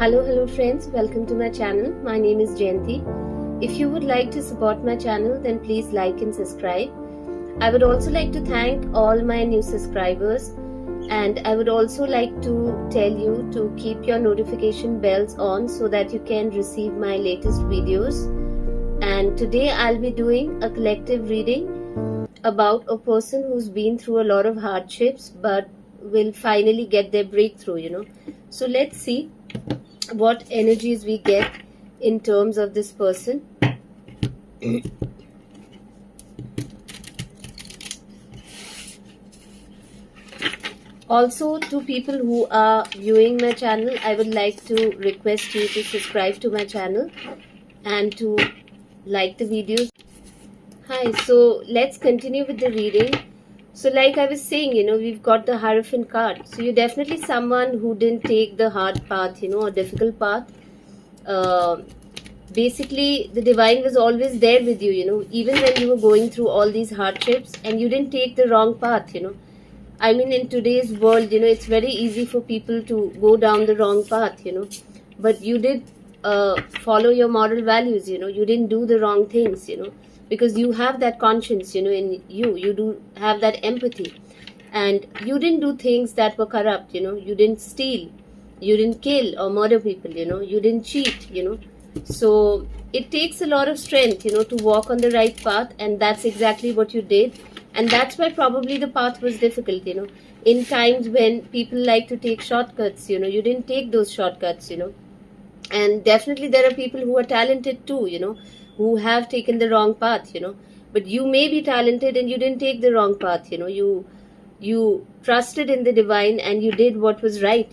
Hello friends, welcome to my channel. My name is Jayanti. If you would like to support my channel, then please like and subscribe. I would also like to thank all my new subscribers, and I would also like to tell you to keep your notification bells on so that you can receive my latest videos. And today I'll be doing a collective reading about a person who's been through a lot of hardships but will finally get their breakthrough. So let's see what energies we get in terms of this person. Also, to people who are viewing my channel, I would like to request you to subscribe to my channel and to like the videos. Hi, so let's continue with the reading. So like I was saying, we've got the Hierophant card. So you're definitely someone who didn't take the hard path, or difficult path. Basically, the divine was always there with you, even when you were going through all these hardships, and you didn't take the wrong path. I mean, in today's world, it's very easy for people to go down the wrong path, but you did follow your moral values, you didn't do the wrong things, because you have that conscience, in you do have that empathy, and you didn't do things that were corrupt, you didn't steal, you didn't kill or murder people, you didn't cheat, so it takes a lot of strength, to walk on the right path, and that's exactly what you did. And that's why probably the path was difficult, in times when people like to take shortcuts, you didn't take those shortcuts, and definitely there are people who are talented too, who have taken the wrong path, but you may be talented and you didn't take the wrong path, you trusted in the divine and you did what was right,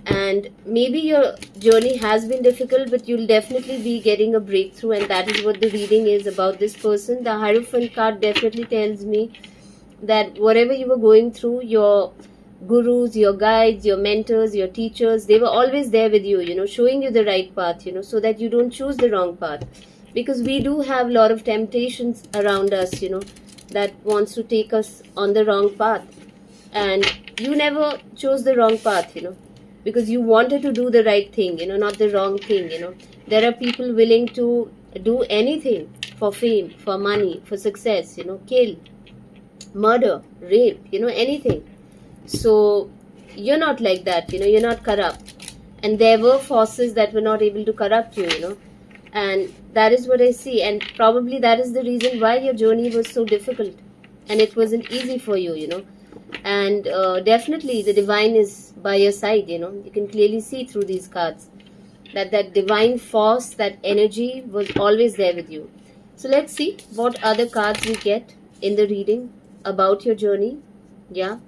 and maybe your journey has been difficult, but you'll definitely be getting a breakthrough, and that is what the reading is about this person. The Hierophant card definitely tells me that whatever you were going through, your gurus, your guides, your mentors, your teachers, they were always there with you, showing you the right path, so that you don't choose the wrong path. Because we do have a lot of temptations around us, that wants to take us on the wrong path. And you never chose the wrong path, because you wanted to do the right thing, not the wrong thing, There are people willing to do anything for fame, for money, for success, kill, murder, rape, anything. So you're not like that, you're not corrupt. And there were forces that were not able to corrupt you, And that is what I see. And probably that is the reason why your journey was so difficult. And it wasn't easy for you, And definitely the divine is by your side, You can clearly see through these cards that divine force, that energy was always there with you. So let's see what other cards we get in the reading about your journey. Yeah.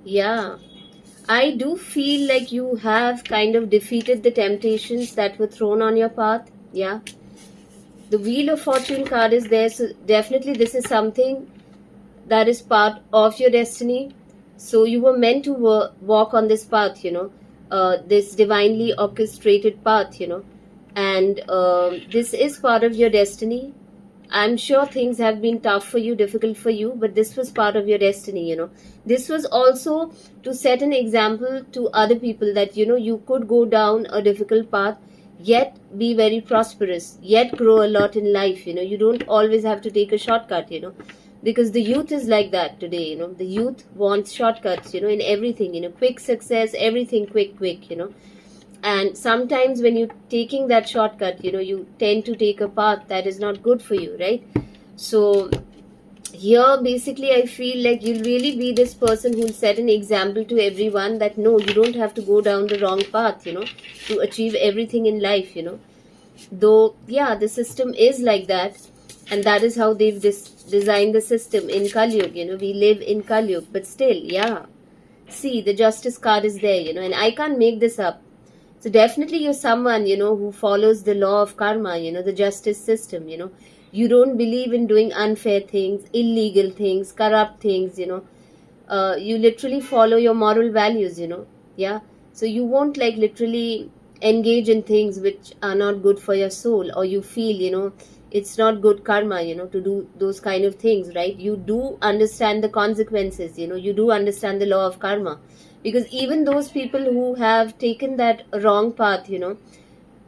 Yeah. I do feel like you have kind of defeated the temptations that were thrown on your path. Yeah. The Wheel of Fortune card is there, so definitely this is something that is part of your destiny. So you were meant to walk on this path, this divinely orchestrated path, and this is part of your destiny. I'm sure things have been tough for you, difficult for you, but this was part of your destiny, This was also to set an example to other people that, you could go down a difficult path, yet be very prosperous, yet grow a lot in life, You don't always have to take a shortcut, Because the youth is like that today, The youth wants shortcuts, in everything, Quick success, everything quick, And sometimes when you're taking that shortcut, you tend to take a path that is not good for you, right? So here, basically, I feel like you'll really be this person who'll set an example to everyone that no, you don't have to go down the wrong path, to achieve everything in life, Though, yeah, the system is like that. And that is how they've designed the system in Kali Yuga, We live in Kali Yuga, but still, yeah. See, the Justice card is there, and I can't make this up. So definitely you're someone, who follows the law of karma, the justice system, You don't believe in doing unfair things, illegal things, corrupt things, You literally follow your moral values, Yeah. So you won't literally engage in things which are not good for your soul, or you feel, it's not good karma, to do those kind of things, right? You do understand the consequences, you do understand the law of karma. Because even those people who have taken that wrong path,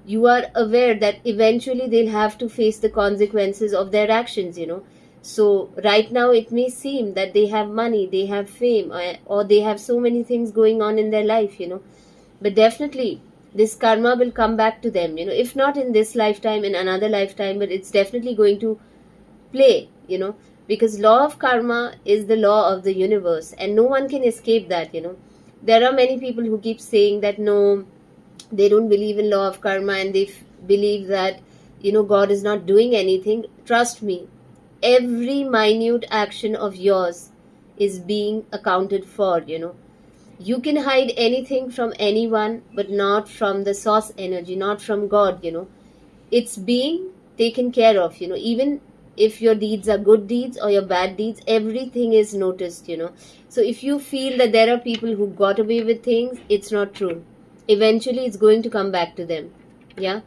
you are aware that eventually they'll have to face the consequences of their actions, so right now it may seem that they have money, they have fame, or they have so many things going on in their life, but definitely this karma will come back to them, if not in this lifetime, in another lifetime, but it's definitely going to play, because law of karma is the law of the universe and no one can escape that, there are many people who keep saying that no, they don't believe in law of karma, and they believe that God is not doing anything. Trust me, every minute action of yours is being accounted for, you can hide anything from anyone, but not from the source energy, not from God, it's being taken care of, even if your deeds are good deeds or your bad deeds, everything is noticed, so if you feel that there are people who got away with things, it's not true. Eventually it's going to come back to them. Yeah.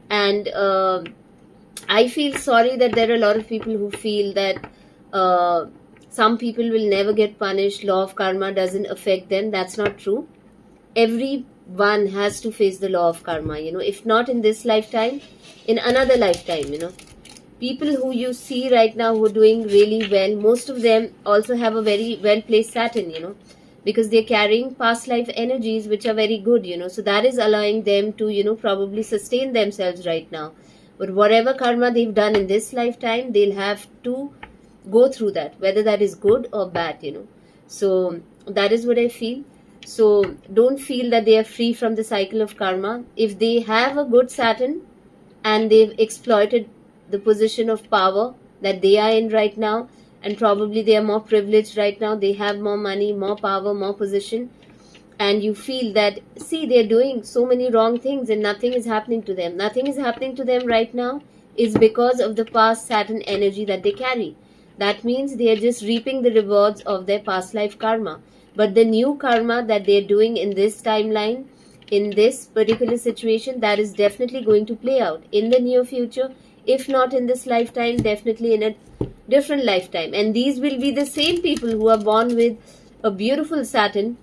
And I feel sorry that there are a lot of people who feel that uh, some people will never get punished, law of karma doesn't affect them. That's not true. Everyone has to face the law of karma, if not in this lifetime, in another lifetime, people who you see right now who are doing really well, most of them also have a very well placed Saturn, because they're carrying past life energies which are very good, so that is allowing them to, probably sustain themselves right now. But whatever karma they've done in this lifetime, they'll have to go through that, whether that is good or bad, so that is what I feel. So don't feel that they are free from the cycle of karma. If they have a good Saturn and they've exploited the position of power that they are in right now, and probably they are more privileged right now, they have more money, more power, more position, and you feel that, see, they're doing so many wrong things and nothing is happening to them. Nothing is happening to them right now is because of the past Saturn energy that they carry. That means they are just reaping the rewards of their past life karma. But the new karma that they're doing in this timeline, in this particular situation, that is definitely going to play out in the near future. If not in this lifetime, definitely in a different lifetime. And these will be the same people who are born with a beautiful Saturn,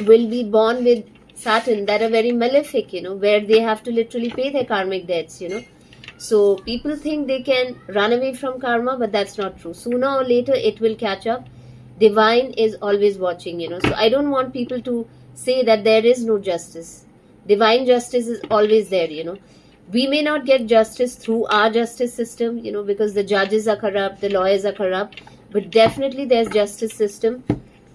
will be born with Saturn that are very malefic, where they have to literally pay their karmic debts, So people think they can run away from karma, but that's not true. Sooner or later, it will catch up. Divine is always watching, So I don't want people to say that there is no justice. Divine justice is always there, We may not get justice through our justice system, because the judges are corrupt, the lawyers are corrupt, but definitely there's justice system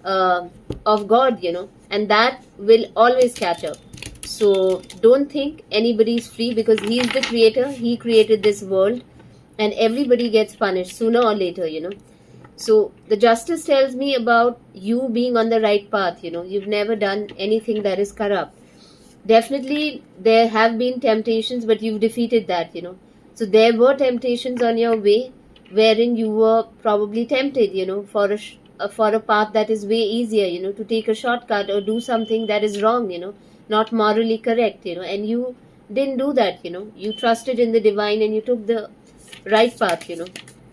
of God, and that will always catch up. So don't think anybody is free, because he is the creator, he created this world, and everybody gets punished sooner or later, So the justice tells me about you being on the right path, you've never done anything that is corrupt. Definitely there have been temptations, but you've defeated that, So there were temptations on your way wherein you were probably tempted, for a path that is way easier, to take a shortcut or do something that is wrong, not morally correct, and you didn't do that, you trusted in the divine and you took the right path,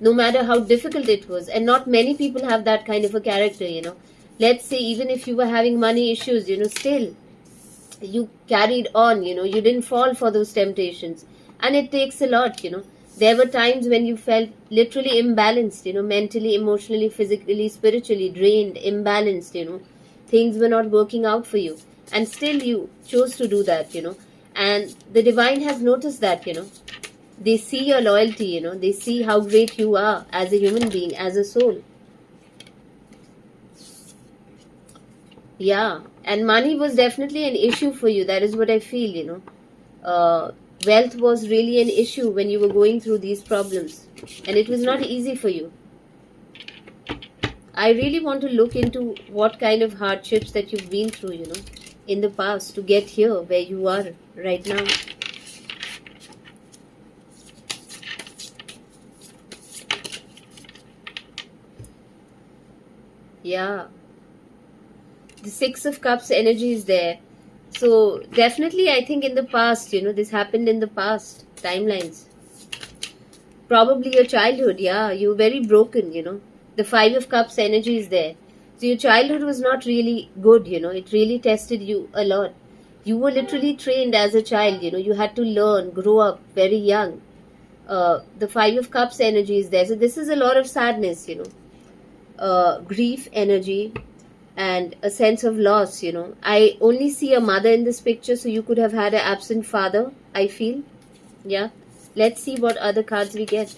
no matter how difficult it was. And not many people have that kind of a character, Let's say even if you were having money issues, still you carried on, you didn't fall for those temptations. And it takes a lot, there were times when you felt literally imbalanced, mentally, emotionally, physically, spiritually drained, imbalanced, things were not working out for you, and still you chose to do that, and the divine has noticed that, they see your loyalty, they see how great you are as a human being, as a soul. Yeah, and money was definitely an issue for you. That is what I feel, wealth was really an issue when you were going through these problems, and it was not easy for you. I really want to look into what kind of hardships that you've been through, in the past to get here where you are right now. Yeah, the Six of Cups energy is there. So definitely I think in the past, this happened in the past timelines. Probably your childhood, yeah. You were very broken, The Five of Cups energy is there. So your childhood was not really good, It really tested you a lot. You were literally trained as a child, You had to learn, grow up very young. The Five of Cups energy is there. So this is a lot of sadness, grief energy and a sense of loss, I only see a mother in this picture, so you could have had an absent father, I feel. Yeah. Let's see what other cards we get.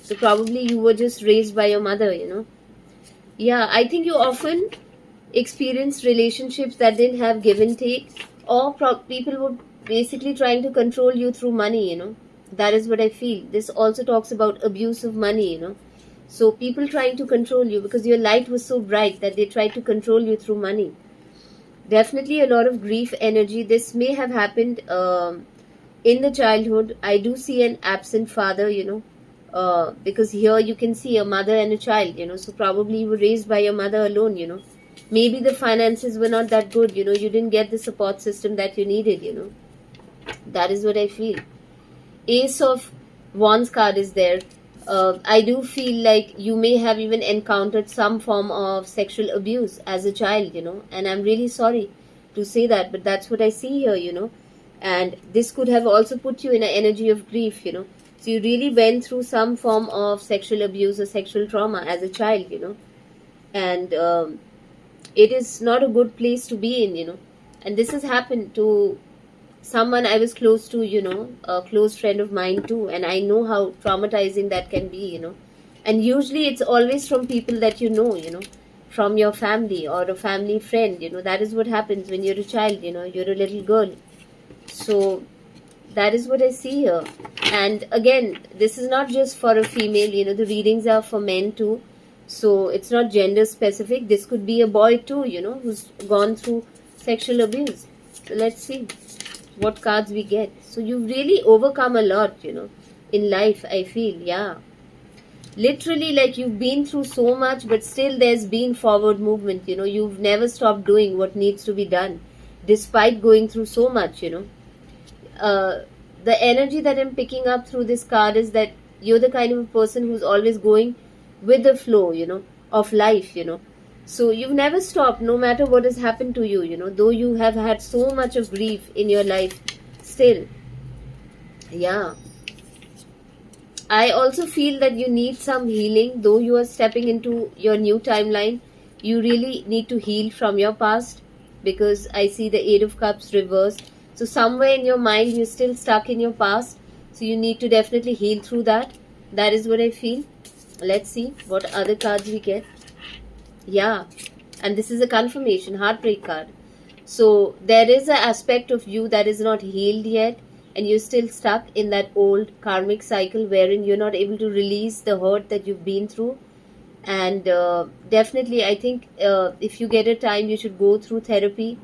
So probably you were just raised by your mother, Yeah, I think you often experienced relationships that didn't have give and take, or people were basically trying to control you through money, That is what I feel. This also talks about abuse of money, So people trying to control you because your light was so bright that they tried to control you through money. Definitely a lot of grief energy. This may have happened in the childhood. I do see an absent father, because here you can see a mother and a child, So probably you were raised by your mother alone, Maybe the finances were not that good, You didn't get the support system that you needed, That is what I feel. Ace of Wands card is there. I do feel like you may have even encountered some form of sexual abuse as a child, and I'm really sorry to say that, but that's what I see here, and this could have also put you in an energy of grief, So you really went through some form of sexual abuse or sexual trauma as a child, and it is not a good place to be in, and this has happened to someone I was close to, a close friend of mine too, and I know how traumatizing that can be, And usually it's always from people that from your family or a family friend, That is what happens when you're a child, you're a little girl. So that is what I see here. And again, this is not just for a female, the readings are for men too. So it's not gender specific. This could be a boy too, who's gone through sexual abuse. So let's see what cards we get. So you've really overcome a lot, in life, I feel, yeah. Literally, like you've been through so much, but still there's been forward movement, You've never stopped doing what needs to be done, despite going through so much, The energy that I'm picking up through this card is that you're the kind of a person who's always going with the flow, of life, So you've never stopped, no matter what has happened to you, though you have had so much of grief in your life still. Yeah. I also feel that you need some healing, though you are stepping into your new timeline. You really need to heal from your past, because I see the Eight of Cups reversed. So somewhere in your mind, you're still stuck in your past. So you need to definitely heal through that. That is what I feel. Let's see what other cards we get. Yeah, and this is a confirmation, heartbreak card. So there is an aspect of you that is not healed yet, and you're still stuck in that old karmic cycle wherein you're not able to release the hurt that you've been through. And definitely, I think if you get a time, you should go through therapy,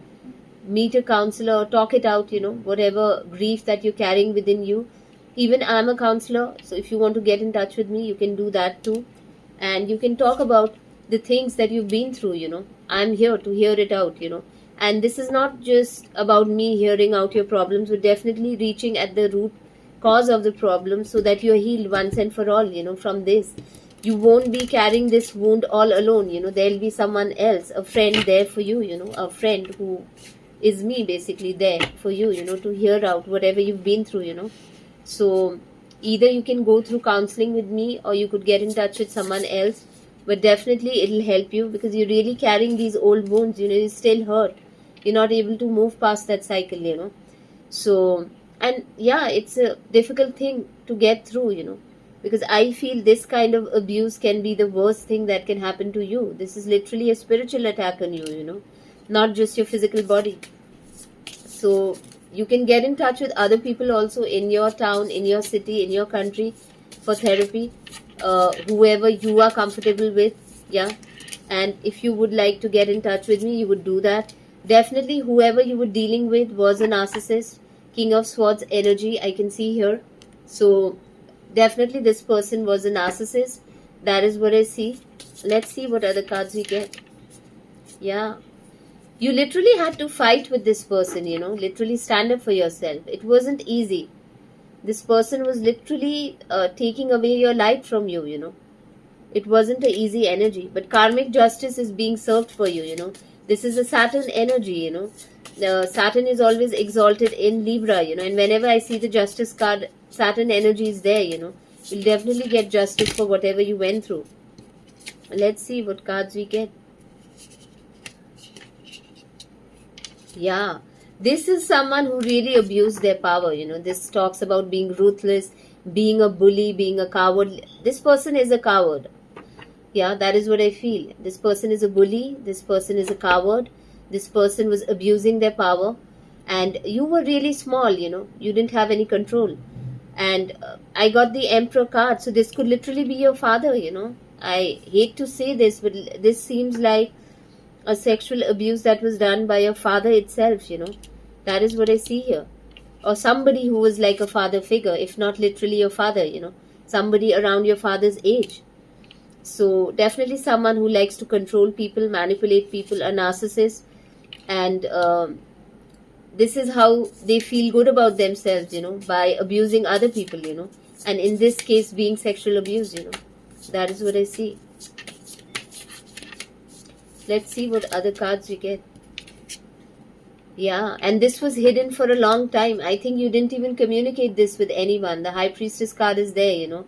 meet a counselor, or talk it out, whatever grief that you're carrying within you. Even I'm a counselor, so if you want to get in touch with me, you can do that too. And you can talk about the things that you've been through. I'm here to hear it out, and this is not just about me hearing out your problems, but definitely reaching at the root cause of the problem so that you're healed once and for all, from this. You won't be carrying this wound all alone, there'll be someone else, a friend there for you, a friend who is me basically there for you, to hear out whatever you've been through. So either you can go through counseling with me, or you could get in touch with someone else, but definitely it'll help you, because you're really carrying these old wounds, you're still hurt, you're not able to move past that cycle. So, and yeah, it's a difficult thing to get through, because I feel this kind of abuse can be the worst thing that can happen to you. This is literally a spiritual attack on you, not just your physical body. So you can get in touch with other people also in your town, in your city, in your country for therapy, whoever you are comfortable with. Yeah. And if you would like to get in touch with me, you would do that. Definitely whoever you were dealing with was a narcissist. King of Swords energy I can see here. So definitely this person was a narcissist. That is what I see. Let's see what other cards we get. Yeah. You literally had to fight with this person, literally stand up for yourself. It wasn't easy. This person was literally taking away your light from you, you know. It wasn't an easy energy, but karmic justice is being served for you, you know. This is a Saturn energy, you know. Saturn is always exalted in Libra, you know, and whenever I see the justice card, Saturn energy is there, you know. You'll definitely get justice for whatever you went through. Let's see what cards we get. Yeah, this is someone who really abused their power, you know. This talks about being ruthless, being a bully, being a coward. This person is a coward. Yeah, that is what I feel. This person is a bully, this person is a coward, this person was abusing their power, and you were really small, you know. You didn't have any control. And I got the Emperor card, so this could literally be your father, you know. I hate to say this, but this seems like a sexual abuse that was done by your father itself, you know. That is what I see here. Or somebody who was like a father figure, if not literally your father, you know. Somebody around your father's age. So definitely someone who likes to control people, manipulate people, a narcissist. And this is how they feel good about themselves, you know, by abusing other people, you know. And in this case, being sexual abuse, you know. That is what I see. Let's see what other cards we get. Yeah, and this was hidden for a long time. I think you didn't even communicate this with anyone. The High Priestess card is there, you know.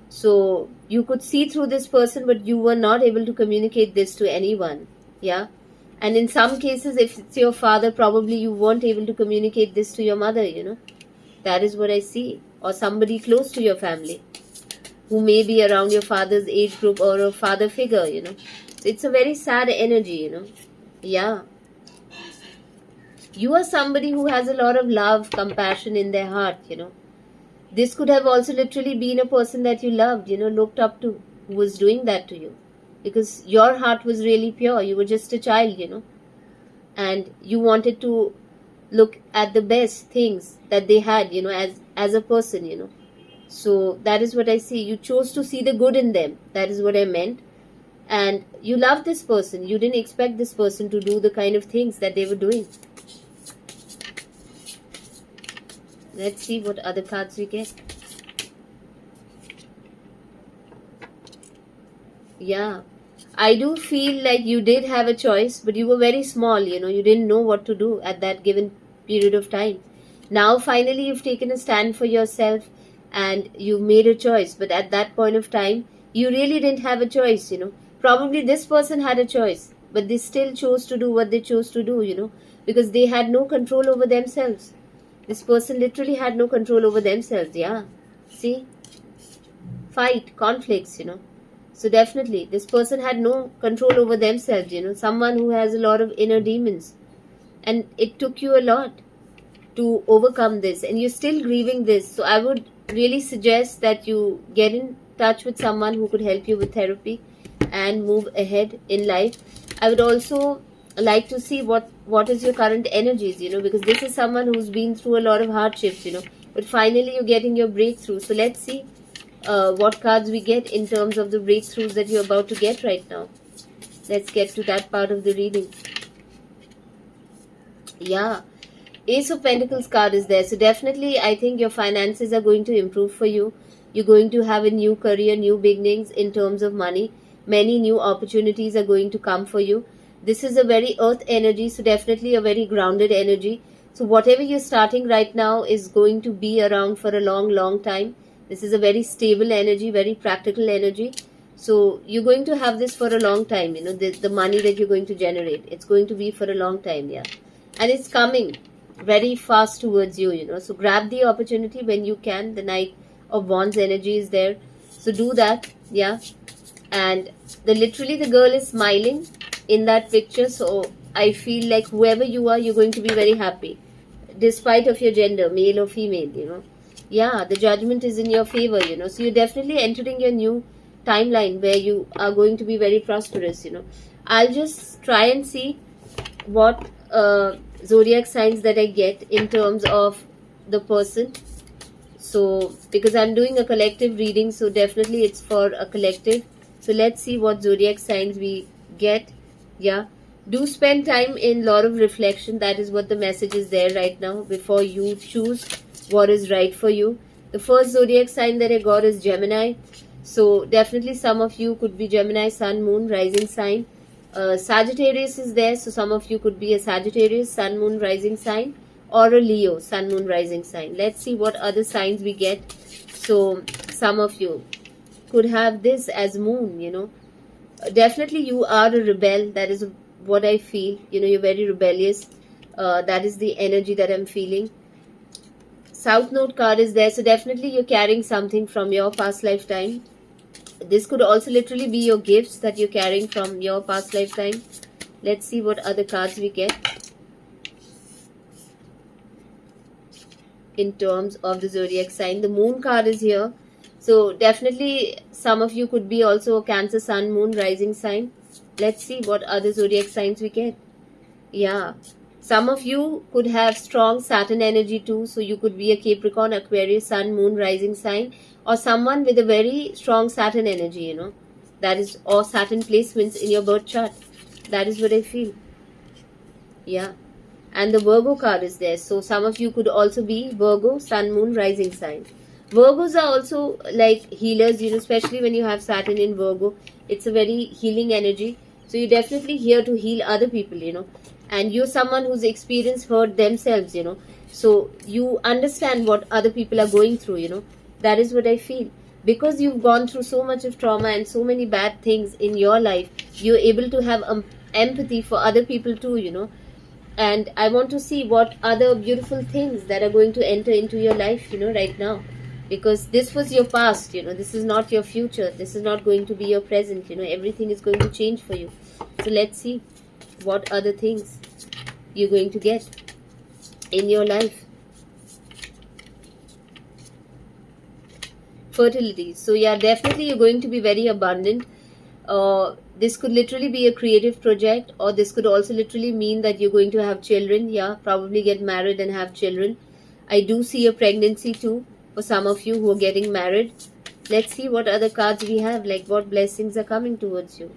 So you could see through this person, but you were not able to communicate this to anyone. Yeah. And in some cases, if it's your father, probably you weren't able to communicate this to your mother, you know. That is what I see. Or somebody close to your family, who may be around your father's age group or a father figure, you know. So it's a very sad energy, you know. Yeah. You are somebody who has a lot of love, compassion in their heart, you know. This could have also literally been a person that you loved, you know, looked up to, who was doing that to you. Because your heart was really pure. You were just a child, you know. And you wanted to look at the best things that they had, you know, as a person, you know. So that is what I see. You chose to see the good in them. That is what I meant. And you loved this person. You didn't expect this person to do the kind of things that they were doing. Let's see what other cards we get. Yeah. I do feel like you did have a choice, but you were very small, you know. You didn't know what to do at that given period of time. Now, finally, you've taken a stand for yourself and you've made a choice. But at that point of time, you really didn't have a choice, you know. Probably this person had a choice, but they still chose to do what they chose to do, you know, because they had no control over themselves. This person literally had no control over themselves, yeah. See? Fight, conflicts, you know. So definitely, this person had no control over themselves, you know. Someone who has a lot of inner demons. And it took you a lot to overcome this. And you're still grieving this. So I would really suggest that you get in touch with someone who could help you with therapy and move ahead in life. I would also like to see what is your current energies, you know, because this is someone who's been through a lot of hardships, you know, but finally you're getting your breakthrough. So let's see what cards we get in terms of the breakthroughs that you're about to get right now. Let's get to that part of the reading. Yeah, Ace of Pentacles card is there. So definitely I think your finances are going to improve for you. You're going to have a new career, new beginnings in terms of money. Many new opportunities are going to come for you. This is a very earth energy, so definitely a very grounded energy. So whatever you're starting right now is going to be around for a long, long time. This is a very stable energy, very practical energy. So you're going to have this for a long time, you know, the money that you're going to generate. It's going to be for a long time, yeah. And it's coming very fast towards you, you know. So grab the opportunity when you can. The Knight of Wands energy is there. So do that, yeah. And literally the girl is smiling in that picture. So I feel like whoever you are, you're going to be very happy. Despite of your gender, male or female, you know. Yeah, the judgment is in your favor, you know. So you're definitely entering your new timeline where you are going to be very prosperous, you know. I'll just try and see what zodiac signs that I get in terms of the person. So because I'm doing a collective reading, so definitely it's for a collective. So let's see what zodiac signs we get. Yeah, do spend time in lot of reflection. That is what the message is there right now, before you choose what is right for you. The first zodiac sign that I got is Gemini. So definitely some of you could be Gemini, Sun, Moon, Rising sign. Sagittarius is there, so some of you could be a Sagittarius, Sun, Moon, Rising sign, or a Leo, Sun, Moon, Rising sign. Let's see what other signs we get. So some of you could have this as Moon, Definitely you are a rebel. That is what I feel. You're very rebellious. That is the energy that I'm feeling. South Node card is there, so definitely you're carrying something from your past lifetime. This could also literally be your gifts that you're carrying from your past lifetime. Let's see what other cards we get in terms of the zodiac sign. The Moon card is here. So definitely some of you could be also a Cancer, Sun, Moon, Rising sign. Let's see what other zodiac signs we get. Yeah. Some of you could have strong Saturn energy too. So you could be a Capricorn, Aquarius, Sun, Moon, Rising sign. Or someone with a very strong Saturn energy, That is, or Saturn placements in your birth chart. That is what I feel. Yeah. And the Virgo card is there. So some of you could also be Virgo, Sun, Moon, Rising sign. Virgos are also like healers, especially when you have Saturn in Virgo. It's a very healing energy. So you're definitely here to heal other people, And you're someone who's experienced hurt themselves, So you understand what other people are going through, That is what I feel. Because you've gone through so much of trauma and so many bad things in your life, you're able to have empathy for other people too, And I want to see what other beautiful things that are going to enter into your life, right now. Because this was your past, this is not your future. This is not going to be your present, everything is going to change for you. So let's see what other things you're going to get in your life. Fertility. So yeah, definitely you're going to be very abundant. This could literally be a creative project, or this could also literally mean that you're going to have children. Yeah, probably get married and have children. I do see a pregnancy too for some of you who are getting married. Let's see what other cards we have, like what blessings are coming towards you.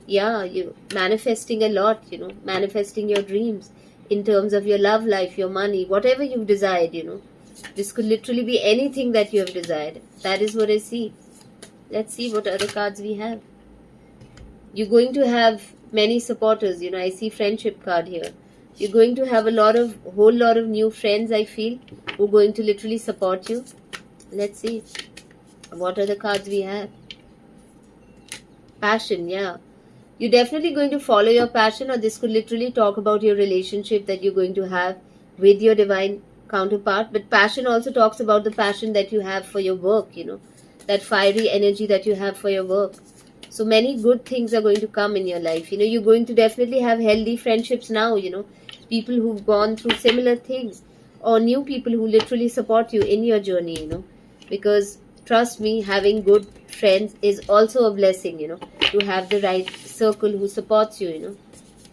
Yeah, you're manifesting a lot, manifesting your dreams in terms of your love life, your money, whatever you've desired, This could literally be anything that you have desired. That is what I see. Let's see what other cards we have. You're going to have many supporters, I see friendship card here. You're going to have whole lot of new friends, I feel, who are going to literally support you. Let's see what other cards we have. Passion, yeah. You're definitely going to follow your passion, or this could literally talk about your relationship that you're going to have with your divine counterpart. But passion also talks about the passion that you have for your work, that fiery energy that you have for your work. So many good things are going to come in your life. You're going to definitely have healthy friendships now, people who've gone through similar things, or new people who literally support you in your journey, because trust me, having good friends is also a blessing, to have the right circle who supports you,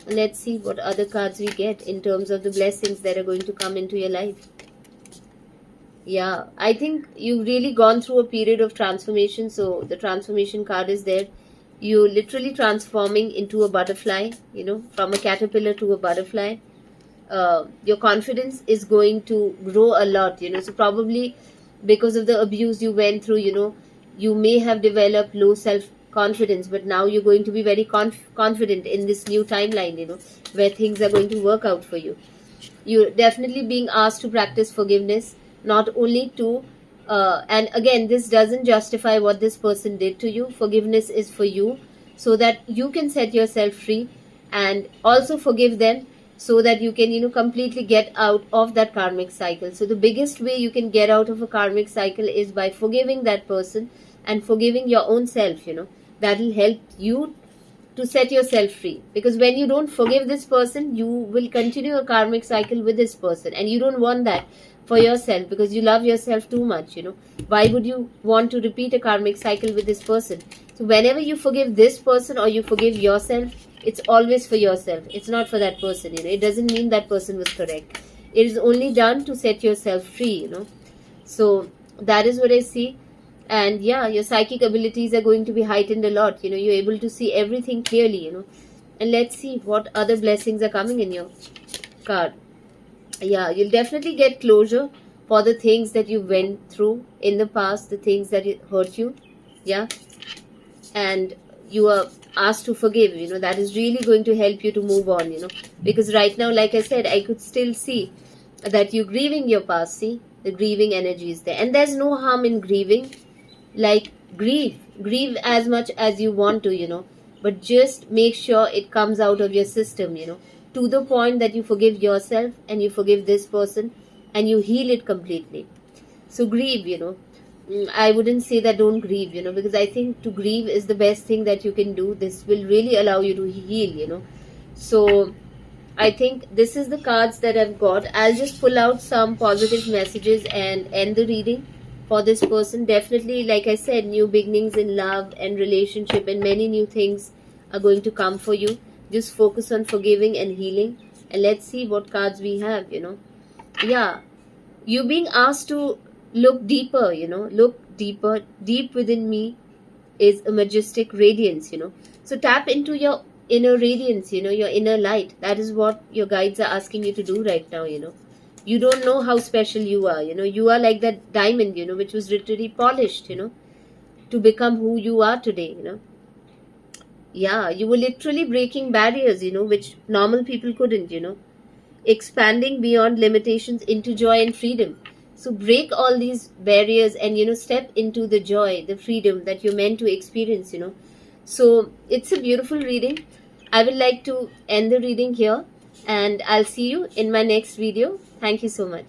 Let's see what other cards we get in terms of the blessings that are going to come into your life. Yeah, I think you've really gone through a period of transformation. So the transformation card is there. You're literally transforming into a butterfly, from a caterpillar to a butterfly. Your confidence is going to grow a lot, So probably because of the abuse you went through, you may have developed low self-confidence, but now you're going to be very confident in this new timeline, where things are going to work out for you. You're definitely being asked to practice forgiveness, not only to, and again, this doesn't justify what this person did to you. Forgiveness is for you, so that you can set yourself free, and also forgive them, so that you can, completely get out of that karmic cycle. So the biggest way you can get out of a karmic cycle is by forgiving that person and forgiving your own self, That will help you to set yourself free. Because when you don't forgive this person, you will continue a karmic cycle with this person, and you don't want that for yourself, because you love yourself too much, Why would you want to repeat a karmic cycle with this person? So whenever you forgive this person or you forgive yourself, it's always for yourself. It's not for that person, It doesn't mean that person was correct. It is only done to set yourself free, So that is what I see. And yeah, your psychic abilities are going to be heightened a lot. You're able to see everything clearly, And let's see what other blessings are coming in your card. Yeah, you'll definitely get closure for the things that you went through in the past, the things that hurt you. Yeah. And you are asked to forgive, that is really going to help you to move on, because right now, like I said, I could still see that you're grieving your past. See, the grieving energy is there, and there's no harm in grieving. Like, grieve as much as you want to, but just make sure it comes out of your system, to the point that you forgive yourself and you forgive this person and you heal it completely. So grieve, I wouldn't say that don't grieve, because I think to grieve is the best thing that you can do. This will really allow you to heal, So I think this is the cards that I've got. I'll just pull out some positive messages and end the reading for this person. Definitely, like I said, new beginnings in love and relationship, and many new things are going to come for you. Just focus on forgiving and healing. And let's see what cards we have, Yeah, you being asked to look deeper, look deeper. Deep within me is a majestic radiance, So tap into your inner radiance, your inner light. That is what your guides are asking you to do right now, You don't know how special you are, You are like that diamond, which was literally polished, to become who you are today, Yeah, you were literally breaking barriers, which normal people couldn't, expanding beyond limitations into joy and freedom. So break all these barriers and, step into the joy, the freedom that you're meant to experience, So it's a beautiful reading. I would like to end the reading here, and I'll see you in my next video. Thank you so much.